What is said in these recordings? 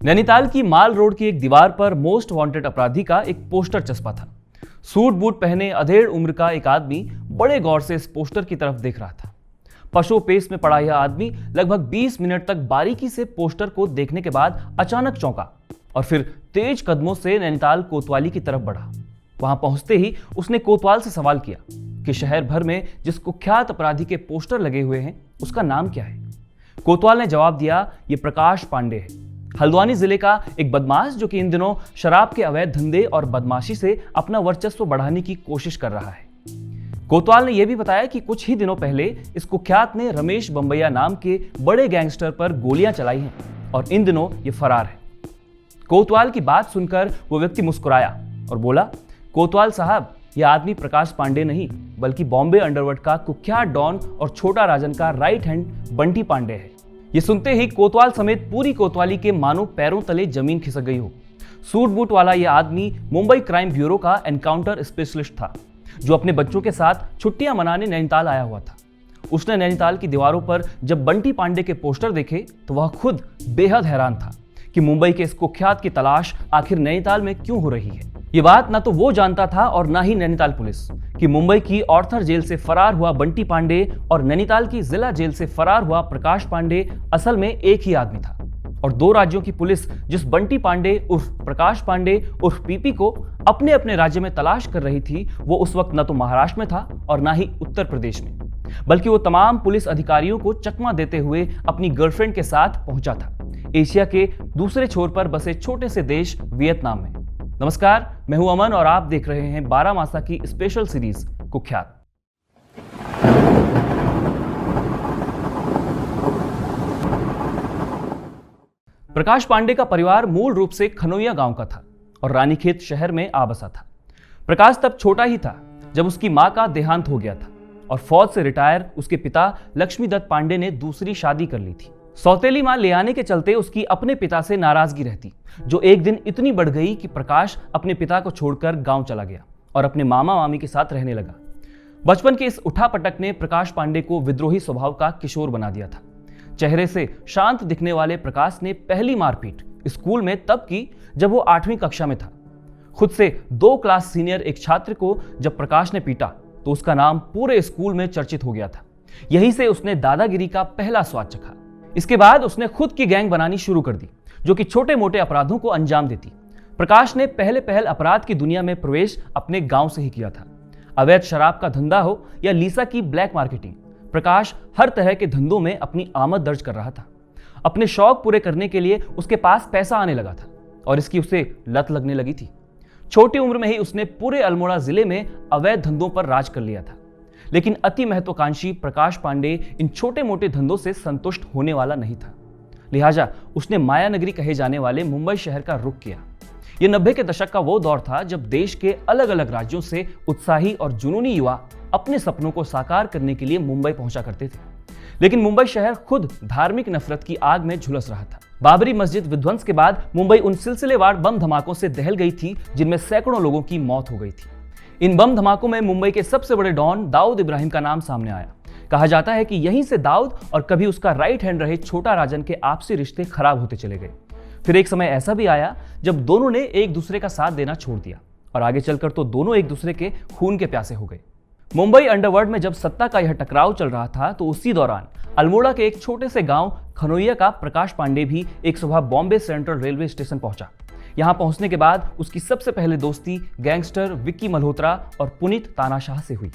नैनीताल की माल रोड की एक दीवार पर मोस्ट वांटेड अपराधी का एक पोस्टर चस्पा था। सूट बूट पहने अधेड़ उम्र का एक आदमी बड़े गौर से इस पोस्टर की तरफ देख रहा था। पशु पेश में पड़ा यह आदमी लगभग 20 मिनट तक बारीकी से पोस्टर को देखने के बाद अचानक चौंका और फिर तेज कदमों से नैनीताल कोतवाली की तरफ बढ़ा। वहां पहुंचते ही उसने कोतवाल से सवाल किया कि शहर भर में जिस कुख्यात अपराधी के पोस्टर लगे हुए हैं उसका नाम क्या है। कोतवाल ने जवाब दिया, ये प्रकाश पांडे है, हल्द्वानी जिले का एक बदमाश जो कि इन दिनों शराब के अवैध धंधे और बदमाशी से अपना वर्चस्व बढ़ाने की कोशिश कर रहा है। कोतवाल ने यह भी बताया कि कुछ ही दिनों पहले इस कुख्यात ने रमेश बंबैया नाम के बड़े गैंगस्टर पर गोलियां चलाई हैं और इन दिनों ये फरार है। कोतवाल की बात सुनकर वो व्यक्ति मुस्कुराया और बोला, कोतवाल साहब, यह आदमी प्रकाश पांडे नहीं बल्कि बॉम्बे अंडरवर्ल्ड का कुख्यात डॉन और छोटा राजन का राइट हैंड बंटी पांडे है। ये सुनते ही कोतवाल समेत पूरी कोतवाली के मानो पैरों तले जमीन खिसक गई हो। सूट बूट वाला यह आदमी मुंबई क्राइम ब्यूरो का एनकाउंटर स्पेशलिस्ट था जो अपने बच्चों के साथ छुट्टियां मनाने नैनीताल आया हुआ था। उसने नैनीताल की दीवारों पर जब बंटी पांडे के पोस्टर देखे तो वह खुद बेहद हैरान था कि मुंबई के इस कुख्यात की तलाश आखिर नैनीताल में क्यों हो रही है। ये बात ना तो वो जानता था और ना ही नैनीताल पुलिस कि मुंबई की ऑर्थर जेल से फरार हुआ बंटी पांडे और नैनीताल की जिला जेल से फरार हुआ प्रकाश पांडे असल में एक ही आदमी था। और दो राज्यों की पुलिस जिस बंटी पांडे उर्फ प्रकाश पांडे उर्फ पीपी को अपने अपने राज्य में तलाश कर रही थी, वो उस वक्त न तो महाराष्ट्र में था और ना ही उत्तर प्रदेश में, बल्कि वो तमाम पुलिस अधिकारियों को चकमा देते हुए अपनी गर्लफ्रेंड के साथ पहुंचा था एशिया के दूसरे छोर पर बसे छोटे से देश वियतनाम में। नमस्कार, मैं हूं अमन और आप देख रहे हैं 12 मासा की स्पेशल सीरीज कुख्यात। प्रकाश पांडे का परिवार मूल रूप से खनोइया गांव का था और रानीखेत शहर में आ बसा था। प्रकाश तब छोटा ही था जब उसकी मां का देहांत हो गया था और फौज से रिटायर उसके पिता लक्ष्मीदत्त पांडे ने दूसरी शादी कर ली थी। सौतेली मां ले आने के चलते उसकी अपने पिता से नाराजगी रहती, जो एक दिन इतनी बढ़ गई कि प्रकाश अपने पिता को छोड़कर गांव चला गया और अपने मामा मामी के साथ रहने लगा। बचपन के इस उठापटक ने प्रकाश पांडे को विद्रोही स्वभाव का किशोर बना दिया था। चेहरे से शांत दिखने वाले प्रकाश ने पहली मारपीट स्कूल में तब की जब वो 8वीं कक्षा में था। खुद से 2 क्लास सीनियर एक छात्र को जब प्रकाश ने पीटा तो उसका नाम पूरे स्कूल में चर्चित हो गया था। यहीं से उसने दादागिरी का पहला स्वाद चखा। इसके बाद उसने खुद की गैंग बनानी शुरू कर दी जो कि छोटे मोटे अपराधों को अंजाम देती। प्रकाश ने पहल अपराध की दुनिया में प्रवेश अपने गांव से ही किया था। अवैध शराब का धंधा हो या लीसा की ब्लैक मार्केटिंग, प्रकाश हर तरह के धंधों में अपनी आमद दर्ज कर रहा था। अपने शौक पूरे करने के लिए उसके पास पैसा आने लगा था और इसकी उसे लत लगने लगी थी। छोटी उम्र में ही उसने पूरे अल्मोड़ा जिले में अवैध धंधों पर राज कर लिया था। लेकिन अति महत्वाकांक्षी प्रकाश पांडे इन छोटे मोटे धंधों से संतुष्ट होने वाला नहीं था। लिहाजा उसने माया नगरी कहे जाने वाले मुंबई शहर का रुख किया। यह 90 के दशक का वो दौर था जब देश के अलग अलग राज्यों से उत्साही और जुनूनी युवा अपने सपनों को साकार करने के लिए मुंबई पहुंचा करते थे। लेकिन मुंबई शहर खुद धार्मिक नफरत की आग में झुलस रहा था। बाबरी मस्जिद विध्वंस के बाद मुंबई उन सिलसिलेवार बम धमाकों से दहल गई थी जिनमें सैकड़ों लोगों की मौत हो गई थी। इन बम धमाकों में मुंबई के सबसे बड़े डॉन दाऊद इब्राहिम का नाम सामने आया। कहा जाता है कि यहीं से दाऊद और कभी उसका राइट हैंड रहे छोटा राजन के आपसी रिश्ते खराब होते चले गए। फिर एक समय ऐसा भी आया जब दोनों ने एक दूसरे का साथ देना छोड़ दिया और आगे चलकर तो दोनों एक दूसरे के खून के प्यासे हो गए। मुंबई अंडरवर्ल्ड में जब सत्ता का यह टकराव चल रहा था तो उसी दौरान अल्मोड़ा के एक छोटे से गांव खनोइया का प्रकाश पांडे भी एक सुबह बॉम्बे सेंट्रल रेलवे स्टेशन पहुंचा। यहां पहुंचने के बाद उसकी सबसे पहले दोस्ती गैंगस्टर विक्की मल्होत्रा और पुनीत तानाशाह से हुई।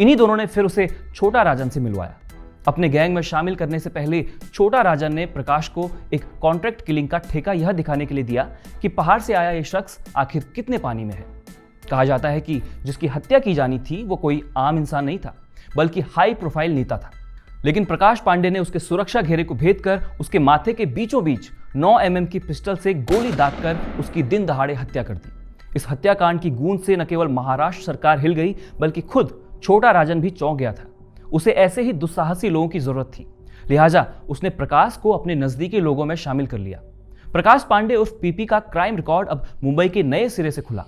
इन्हीं दोनों ने फिर उसे छोटा राजन से मिलवाया। अपने गैंग में शामिल करने से पहले छोटा राजन ने प्रकाश को एक कॉन्ट्रैक्ट किलिंग का ठेका यह दिखाने के लिए दिया कि पहाड़ से आया यह शख्स आखिर कितने पानी में है। कहा जाता है कि जिसकी हत्या की जानी थी वो कोई आम इंसान नहीं था बल्कि हाई प्रोफाइल नेता था। लेकिन प्रकाश पांडे ने उसके सुरक्षा घेरे को भेद कर उसके माथे के बीचों बीच 9 mm की पिस्टल से गोली दागकर उसकी दिन दहाड़े हत्या कर दी। इस हत्याकांड की गूंज से न केवल महाराष्ट्र सरकार हिल गई बल्कि खुद छोटा राजन भी चौंक गया था। उसे ऐसे ही दुस्साहसी लोगों की जरूरत थी, लिहाजा उसने प्रकाश को अपने नजदीकी लोगों में शामिल कर लिया। प्रकाश पांडे उर्फ पीपी का क्राइम रिकॉर्ड अब मुंबई के नए सिरे से खुला,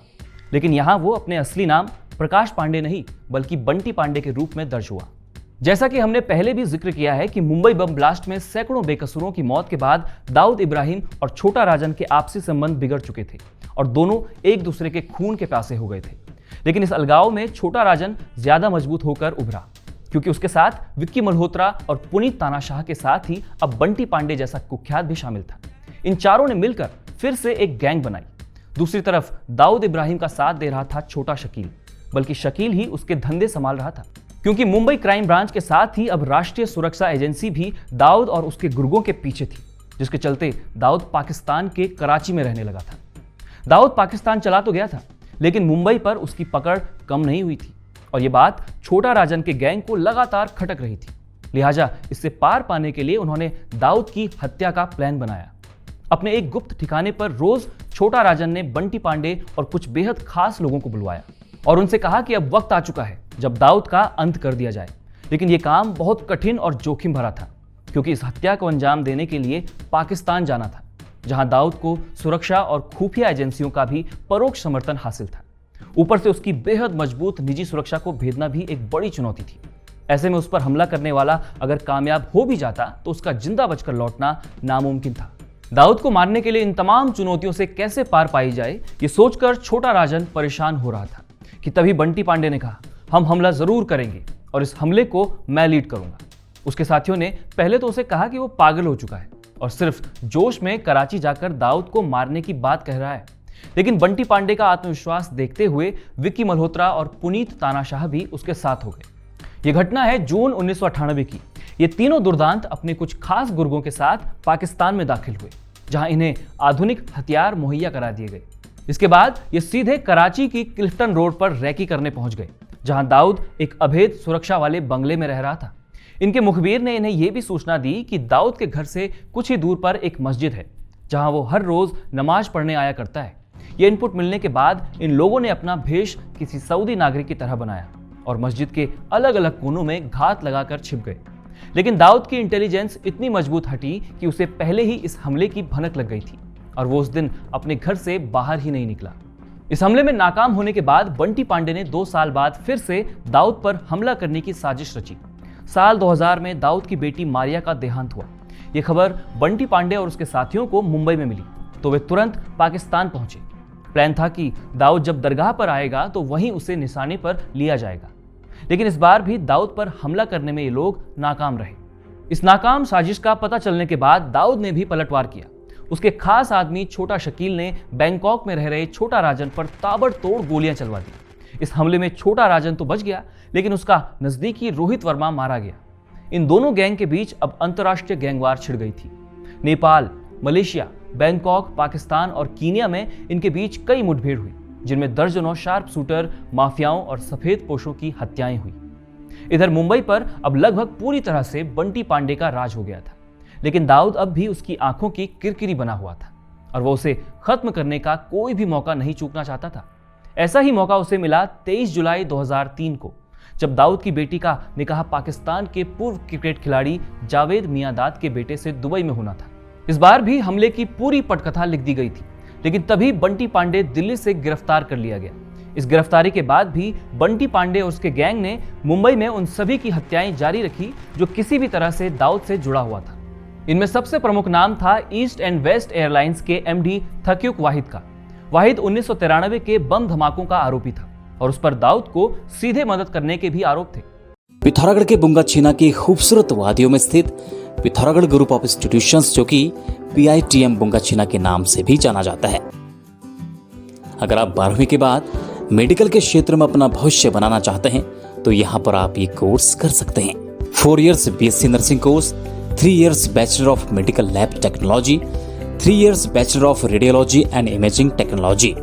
लेकिन यहां वो अपने असली नाम प्रकाश पांडे नहीं बल्कि बंटी पांडे के रूप में दर्ज हुआ। जैसा कि हमने पहले भी जिक्र किया है कि मुंबई बम ब्लास्ट में सैकड़ों बेकसूरों की मौत के बाद दाऊद इब्राहिम और छोटा राजन के आपसी संबंध बिगड़ चुके थे और दोनों एक दूसरे के खून के प्यासे हो गए थे। लेकिन इस अलगाव में छोटा राजन ज्यादा मजबूत होकर उभरा, क्योंकि उसके साथ विक्की मल्होत्रा और पुनीत तानाशाह के साथ ही अब बंटी पांडे जैसा कुख्यात भी शामिल था। इन चारों ने मिलकर फिर से एक गैंग बनाई। दूसरी तरफ दाऊद इब्राहिम का साथ दे रहा था छोटा शकील, बल्कि शकील ही उसके धंधे संभाल रहा था, क्योंकि मुंबई क्राइम ब्रांच के साथ ही अब राष्ट्रीय सुरक्षा एजेंसी भी दाऊद और उसके गुर्गों के पीछे थी, जिसके चलते दाऊद पाकिस्तान के कराची में रहने लगा था। दाऊद पाकिस्तान चला तो गया था, लेकिन मुंबई पर उसकी पकड़ कम नहीं हुई थी और यह बात छोटा राजन के गैंग को लगातार खटक रही थी। लिहाजा इससे पार पाने के लिए उन्होंने दाऊद की हत्या का प्लान बनाया। अपने एक गुप्त ठिकाने पर रोज छोटा राजन ने बंटी पांडे और कुछ बेहद खास लोगों को बुलवाया और उनसे कहा कि अब वक्त आ चुका है जब दाऊद का अंत कर दिया जाए। लेकिन यह काम बहुत कठिन और जोखिम भरा था, क्योंकि इस हत्या को अंजाम देने के लिए पाकिस्तान जाना था, जहां दाऊद को सुरक्षा और खुफिया एजेंसियों का भी परोक्ष समर्थन हासिल था। ऊपर से उसकी बेहद मजबूत निजी सुरक्षा को भेदना भी एक बड़ी चुनौती थी। ऐसे में उस पर हमला करने वाला अगर कामयाब हो भी जाता तो उसका जिंदा बचकर लौटना नामुमकिन था। दाऊद को मारने के लिए इन तमाम चुनौतियों से कैसे पार पाई जाए, ये सोचकर छोटा राजन परेशान हो रहा था कि तभी बंटी पांडे ने कहा, हम हमला जरूर करेंगे और इस हमले को मैं लीड करूंगा। उसके साथियों ने पहले तो उसे कहा कि वो पागल हो चुका है और सिर्फ जोश में कराची जाकर दाऊद को मारने की बात कह रहा है। लेकिन बंटी पांडे का आत्मविश्वास देखते हुए विक्की मल्होत्रा और पुनीत तानाशाह भी उसके साथ हो गए। यह घटना है जून 1998 की। ये तीनों दुर्दांत अपने कुछ खास गुर्गों के साथ पाकिस्तान में दाखिल हुए, जहां इन्हें आधुनिक हथियार मुहैया करा दिए गए। इसके बाद ये सीधे कराची की क्लिफ्टन रोड पर रैकी करने पहुंच गए, जहां दाऊद एक अभेद सुरक्षा वाले बंगले में रह रहा था। इनके मुखबिर ने इन्हें यह भी सूचना दी कि दाऊद के घर से कुछ ही दूर पर एक मस्जिद है, जहां वो हर रोज नमाज पढ़ने आया करता है। ये इनपुट मिलने के बाद इन लोगों ने अपना भेष किसी सऊदी नागरिक की तरह बनाया और मस्जिद के अलग अलग कोनों में घात लगाकर छिप गए। लेकिन दाऊद की इंटेलिजेंस इतनी मजबूत हटी कि उसे पहले ही इस हमले की भनक लग गई थी और वो उस दिन अपने घर से बाहर ही नहीं निकला। इस हमले में नाकाम होने के बाद बंटी पांडे ने 2 साल बाद फिर से दाऊद पर हमला करने की साजिश रची। साल 2000 में दाऊद की बेटी मारिया का देहांत हुआ। यह खबर बंटी पांडे और उसके साथियों को मुंबई में मिली तो वे तुरंत पाकिस्तान पहुंचे। प्लान था कि दाऊद जब दरगाह पर आएगा तो वहीं उसे निशाने पर लिया जाएगा। लेकिन इस बार भी दाऊद पर हमला करने में ये लोग नाकाम रहे। इस नाकाम साजिश का पता चलने के बाद दाऊद ने भी पलटवार किया। उसके खास आदमी छोटा शकील ने बैंकॉक में रह रहे छोटा राजन पर ताबड़तोड़ गोलियां चलवा दी। इस हमले में छोटा राजन तो बच गया, लेकिन उसका नजदीकी रोहित वर्मा मारा गया। इन दोनों गैंग के बीच अब अंतर्राष्ट्रीय गैंगवार छिड़ गई थी। नेपाल, मलेशिया, बैंकॉक, पाकिस्तान और कीनिया में इनके बीच कई मुठभेड़ हुई, जिनमें दर्जनों शार्प शूटर, माफियाओं और सफेद पोशों की हत्याएं हुई। इधर मुंबई पर अब लगभग पूरी तरह से बंटी पांडे का राज हो गया था, लेकिन दाऊद अब भी उसकी आंखों की किरकिरी बना हुआ था और वो उसे खत्म करने का कोई भी मौका नहीं चूकना चाहता था। ऐसा ही मौका उसे मिला 23 जुलाई 2003 को, जब दाऊद की बेटी का निकाह पाकिस्तान के पूर्व क्रिकेट खिलाड़ी जावेद मियांदाद के बेटे से दुबई में होना था। इस बार भी हमले की पूरी पटकथा लिख दी गई थी, लेकिन तभी बंटी पांडे दिल्ली से गिरफ्तार कर लिया गया। इस गिरफ्तारी के बाद भी बंटी पांडे और उसके गैंग ने मुंबई में उन सभी की हत्याएं जारी रखी जो किसी भी तरह से दाऊद से जुड़ा हुआ था। इनमें सबसे प्रमुख नाम था ईस्ट एंड वेस्ट एयरलाइंस के एमडी थक्युक वाहिद का। वाहिद 1993 के बम धमाकों का आरोपी था और उस पर दाऊद को सीधे मदद करने के भी आरोप थे। पिथौरागढ़ के बुंगाछीना की खूबसूरत वादियों में स्थित पिथौरागढ़ ग्रुप ऑफ इंस्टीट्यूशंस, जो कि PITM बुंगाछीना के नाम से भी जाना जाता है। अगर आप 12वीं के बाद मेडिकल के क्षेत्र में अपना भविष्य बनाना चाहते हैं तो यहाँ पर आप ये कोर्स कर सकते हैं। 4 years BSc nursing course, 3 years bachelor of medical lab technology, 3 years bachelor of radiology and imaging technology.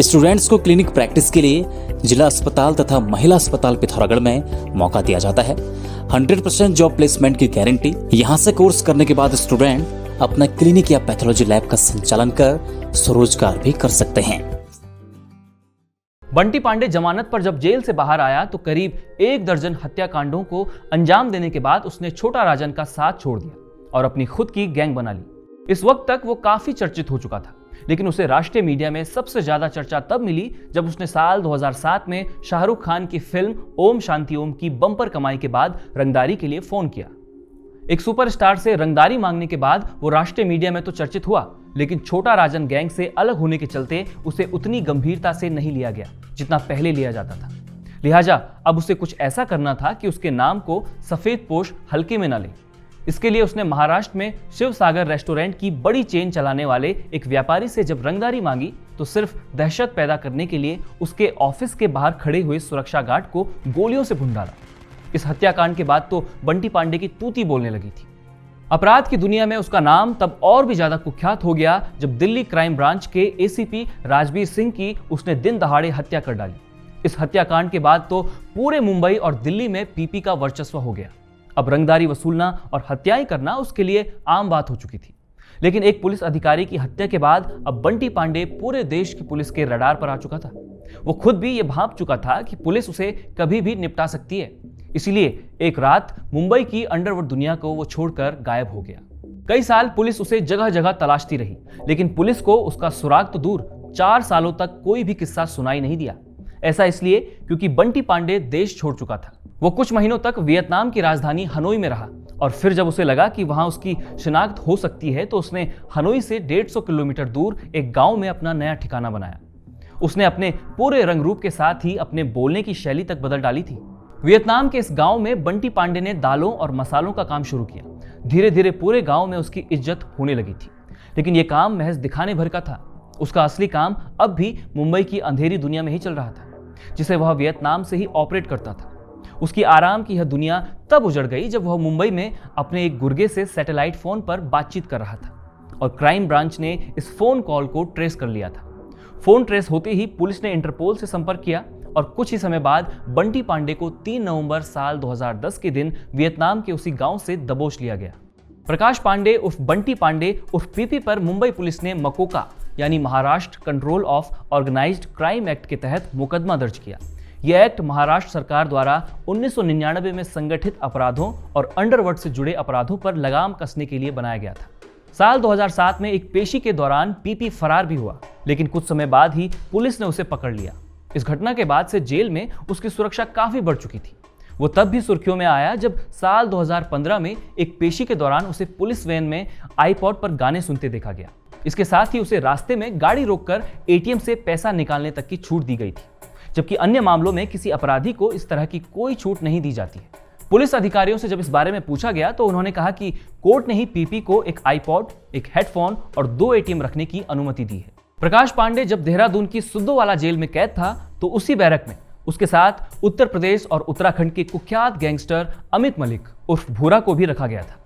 Students को क्लिनिक प्रैक्टिस के लिए जिला अस्पताल तथा महिला अस्पताल पिथौरागढ़ में मौका दिया जाता है। 100% जॉब प्लेसमेंट की गारंटी। यहाँ से कोर्स करने के बाद स्टूडेंट अपना क्लिनिक या पैथोलॉजी लैब का संचालन कर स्वरोजगार भी कर सकते हैं। बंटी पांडे जमानत पर जब जेल से बाहर आया तो करीब 1 दर्जन हत्याकांडों को अंजाम देने के बाद उसने छोटा राजन का साथ छोड़ दिया और अपनी खुद की गैंग बना ली। इस वक्त तक वो काफी चर्चित हो चुका था, लेकिन उसे राष्ट्रीय मीडिया में सबसे ज्यादा चर्चा तब मिली जब उसने साल 2007 में शाहरुख खान की फिल्म ओम शांति ओम की बम्पर कमाई के बाद रंगदारी के लिए फोन किया। एक सुपरस्टार से रंगदारी मांगने के बाद वो राष्ट्रीय मीडिया में तो चर्चित हुआ, लेकिन छोटा राजन गैंग से अलग होने के चलते उसे उतनी गंभीरता से नहीं लिया गया जितना पहले लिया जाता था। लिहाजा अब उसे कुछ ऐसा करना था कि उसके नाम को सफेद पोश हल्के में न ले। इसके लिए उसने महाराष्ट्र में शिव सागर रेस्टोरेंट की बड़ी चेन चलाने वाले एक व्यापारी से जब रंगदारी मांगी तो सिर्फ दहशत पैदा करने के लिए उसके ऑफिस के बाहर खड़े हुए सुरक्षा गार्ड को गोलियों से भून डाला। इस हत्याकांड के बाद तो बंटी पांडे की तूती बोलने लगी थी। अपराध की दुनिया में उसका नाम तब और भी ज्यादा कुख्यात हो गया जब दिल्ली क्राइम ब्रांच के एसीपी राजवीर सिंह की उसने दिन दहाड़े हत्या कर डाली। इस हत्याकांड के बाद तो पूरे मुंबई और दिल्ली में पीपी का वर्चस्व हो गया। अब रंगदारी वसूलना और हत्याएं करना उसके लिए आम बात हो चुकी थी। लेकिन एक पुलिस अधिकारी की हत्या के बाद अब बंटी पांडे पूरे देश की पुलिस के रडार पर आ चुका था। वो खुद भी ये भांप चुका था कि पुलिस उसे कभी भी निपटा सकती है। इसीलिए एक रात मुंबई की अंडरवर्ल्ड दुनिया को वो छोड़कर गायब हो गया। कई साल पुलिस उसे जगह जगह तलाशती रही, लेकिन पुलिस को उसका सुराग तो दूर 4 सालों तक कोई भी किस्सा सुनाई नहीं दिया। ऐसा इसलिए क्योंकि बंटी पांडे देश छोड़ चुका था। वो कुछ महीनों तक वियतनाम की राजधानी हनोई में रहा और फिर जब उसे लगा कि वहां उसकी शिनाख्त हो सकती है तो उसने हनोई से 150 किलोमीटर दूर एक गांव में अपना नया ठिकाना बनाया। उसने अपने पूरे रंग रूप के साथ ही अपने बोलने की शैली तक बदल डाली थी। वियतनाम के इस गांव में बंटी पांडे ने दालों और मसालों का काम शुरू किया। धीरे धीरे पूरे गांव में उसकी इज्जत होने लगी थी। लेकिन यह काम महज दिखाने भर का था। उसका असली काम अब भी मुंबई की अंधेरी दुनिया में ही चल रहा था, जिसे वह वियतनाम से ही ऑपरेट करता था। उसकी आराम की यह दुनिया तब उजड़ गई जब वह मुंबई में अपने एक गुर्गे से सैटेलाइट फोन पर बातचीत कर रहा था और क्राइम ब्रांच ने इस फोन कॉल को ट्रेस कर लिया था। फोन ट्रेस होते ही पुलिस ने इंटरपोल से संपर्क किया और कुछ ही समय बाद बंटी पांडे को 3 नवंबर साल 2010 के दिन वियतनाम के उसी गांव से दबोच लिया गया। प्रकाश पांडे उर्फ बंटी पांडे उर्फ पीपी पर मुंबई पुलिस ने मकोका यानी Maharashtra control of organised crime act के तहत मुकदमा दर्ज किया। यह एक्ट महाराष्ट्र सरकार द्वारा 1999 में संगठित अपराधों और अंडरवर्ल्ड से जुड़े अपराधों पर लगाम कसने के लिए बनाया गया था। साल 2007 में एक पेशी के दौरान पीपी फरार भी हुआ, लेकिन कुछ समय बाद ही पुलिस ने उसे पकड़ लिया। इस घटना के बाद से जेल में उसकी सुरक्षा काफी बढ़ चुकी थी। वो तब भी सुर्खियों में आया जब साल 2015 में एक पेशी के दौरान उसे पुलिस वैन में आईपॉड पर गाने सुनते देखा गया। इसके साथ ही उसे रास्ते में गाड़ी रोककर एटीएम से पैसा निकालने तक की छूट दी गई थी, जबकि अन्य मामलों में किसी अपराधी को इस तरह की कोई छूट नहीं दी जाती है। पुलिस अधिकारियों से जब इस बारे में पूछा गया तो उन्होंने कहा कि कोर्ट ने ही पीपी को एक आईपॉड, एक हेडफोन और 2 एटीएम रखने की अनुमति दी है। प्रकाश पांडे जब देहरादून की सुद्दोवाला जेल में कैद था तो उसी बैरक में उसके साथ उत्तर प्रदेश और उत्तराखंड के कुख्यात गैंगस्टर अमित मलिक उर्फ भूरा को भी रखा गया था।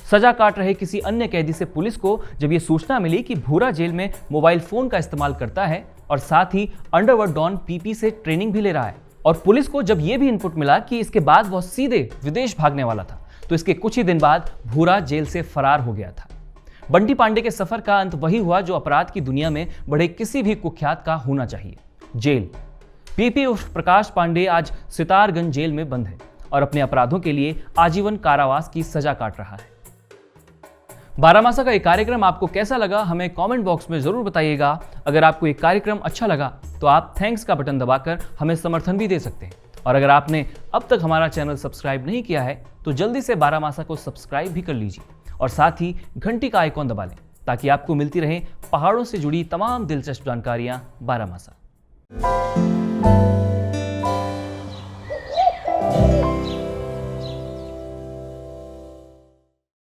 सजा काट रहे किसी अन्य कैदी से पुलिस को जब यह सूचना मिली कि भूरा जेल में मोबाइल फोन का इस्तेमाल करता है और साथ ही अंडरवर्ल्ड डॉन पीपी से ट्रेनिंग भी ले रहा है, और पुलिस को जब यह भी इनपुट मिला कि इसके बाद वह सीधे विदेश भागने वाला था, तो इसके कुछ ही दिन बाद भूरा जेल से फरार हो गया था। बंटी पांडे के सफर का अंत वही हुआ जो अपराध की दुनिया में बढ़े किसी भी कुख्यात का होना चाहिए, जेल। पीपी उर्फ प्रकाश पांडे आज सितारगंज जेल में बंद है और अपने अपराधों के लिए आजीवन कारावास की सजा काट रहा है। बारामासा का ये कार्यक्रम आपको कैसा लगा हमें कमेंट बॉक्स में जरूर बताइएगा। अगर आपको ये कार्यक्रम अच्छा लगा तो आप थैंक्स का बटन दबाकर हमें समर्थन भी दे सकते हैं, और अगर आपने अब तक हमारा चैनल सब्सक्राइब नहीं किया है तो जल्दी से बारामासा को सब्सक्राइब भी कर लीजिए और साथ ही घंटी का आइकॉन दबा लें ताकि आपको मिलती रहे पहाड़ों से जुड़ी तमाम दिलचस्प जानकारियां बारामासा।